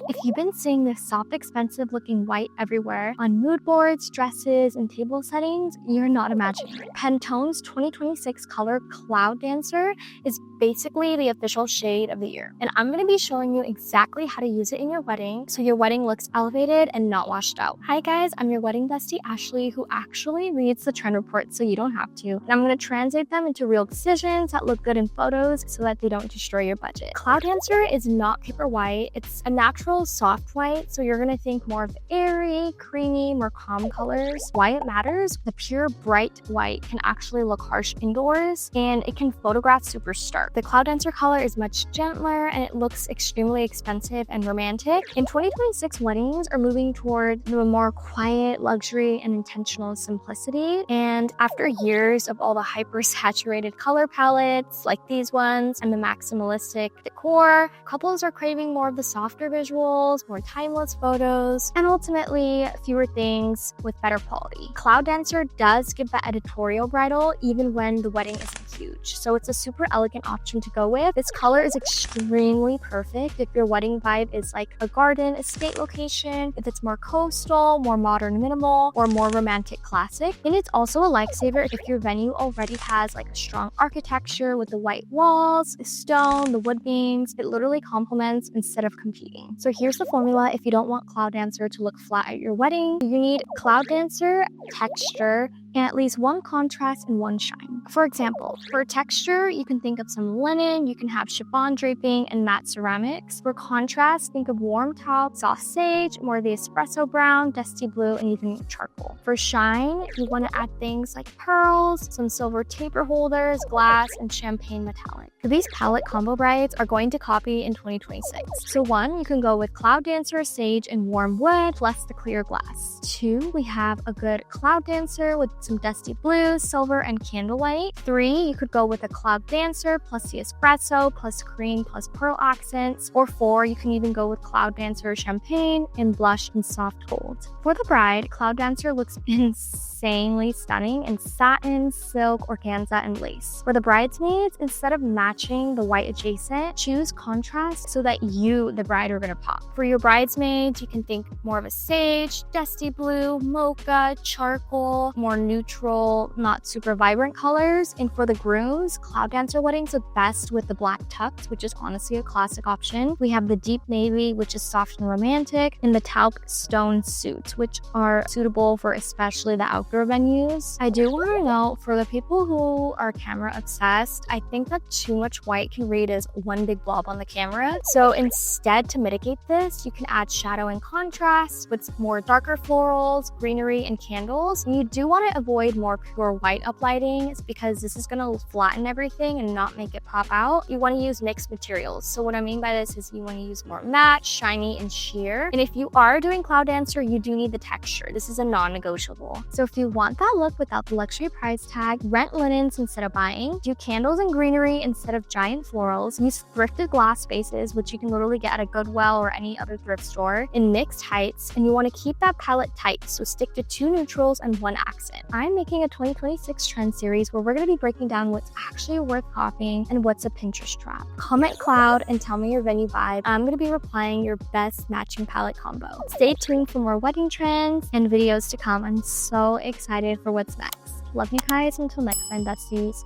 If you've been seeing this soft, expensive looking white everywhere on mood boards, dresses, and table settings, you're not imagining it. Pantone's 2026 color Cloud Dancer is basically the official shade of the year. And I'm going to be showing you exactly how to use it in your wedding so your wedding looks elevated and not washed out. Hi guys, I'm your wedding bestie Ashley, who actually reads the trend reports so you don't have to. And I'm going to translate them into real decisions that look good in photos so that they don't destroy your budget. Cloud Dancer is not paper white. It's a natural soft white, so you're going to think more of airy, creamy, more calm colors. Why it matters? The pure bright white can actually look harsh indoors, and it can photograph super stark. The Cloud Dancer color is much gentler, and it looks extremely expensive and romantic. In 2026, weddings are moving toward the more quiet, luxury, and intentional simplicity. And after years of all the hyper-saturated color palettes like these ones and the maximalistic decor, couples are craving more of the softer visuals, more timeless photos, and ultimately fewer things with better quality. Cloud Dancer does give that editorial bridal even when the wedding isn't huge, so it's a super elegant option to go with. This color is extremely perfect if your wedding vibe is like a garden estate location, if it's more coastal, more modern minimal, or more romantic classic. And it's also a lifesaver if your venue already has like a strong architecture with the white walls, the stone, the wood beams. It literally complements instead of competing. So here's the formula if you don't want Cloud Dancer to look flat at your wedding. You need Cloud Dancer, texture, and at least one contrast and one shine. For example, for texture, you can think of some linen, you can have chiffon draping and matte ceramics. For contrast, think of warm taupe, soft sage, more of the espresso brown, dusty blue, and even charcoal. For shine, you want to add things like pearls, some silver taper holders, glass, and champagne metallic. These palette combo brides are going to copy in 2026. So 1, you can go with Cloud Dancer, sage, and warm wood, plus the clear glass. 2, we have a good Cloud Dancer with some dusty blue, silver, and candlelight. 3, you could go with a Cloud Dancer plus the espresso, plus cream, plus pearl accents. Or 4, you can even go with Cloud Dancer, champagne, and blush and soft gold. For the bride, Cloud Dancer looks insanely stunning in satin, silk, organza, and lace. For the bridesmaids, instead of matching the white adjacent, choose contrast so that you, the bride, are going to pop. For your bridesmaids, you can think more of a sage, dusty blue, mocha, charcoal, more neutral, not super vibrant colors. And for the grooms, Cloud Dancer weddings look best with the black tux, which is honestly a classic option. We have the deep navy, which is soft and romantic, and the taupe stone suits, which are suitable for especially the outdoor venues. I do want to note, for the people who are camera obsessed, I think that too much white can read as one big blob on the camera. So instead, to mitigate this, you can add shadow and contrast with more darker florals, greenery, and candles. And you do want to avoid more pure white uplighting because this is going to flatten everything and not make it pop out. You want to use mixed materials. So what I mean by this is you want to use more matte, shiny, and sheer. And if you are doing Cloud Dancer, you do need the texture. This is a non-negotiable. So if you want that look without the luxury price tag, rent linens instead of buying, do candles and greenery instead of giant florals, use thrifted glass spaces, which you can literally get at a Goodwill or any other thrift store, in mixed heights, and you want to keep that palette tight, so stick to 2 neutrals and 1 accent. I'm making a 2026 trend series where we're going to be breaking down what's actually worth copying and what's a Pinterest trap. Comment Cloud and tell me your venue vibe. I'm going to be replying your best matching palette combo. Stay tuned for more wedding trends and videos to come. I'm so excited for what's next. Love you guys. Until next time, besties.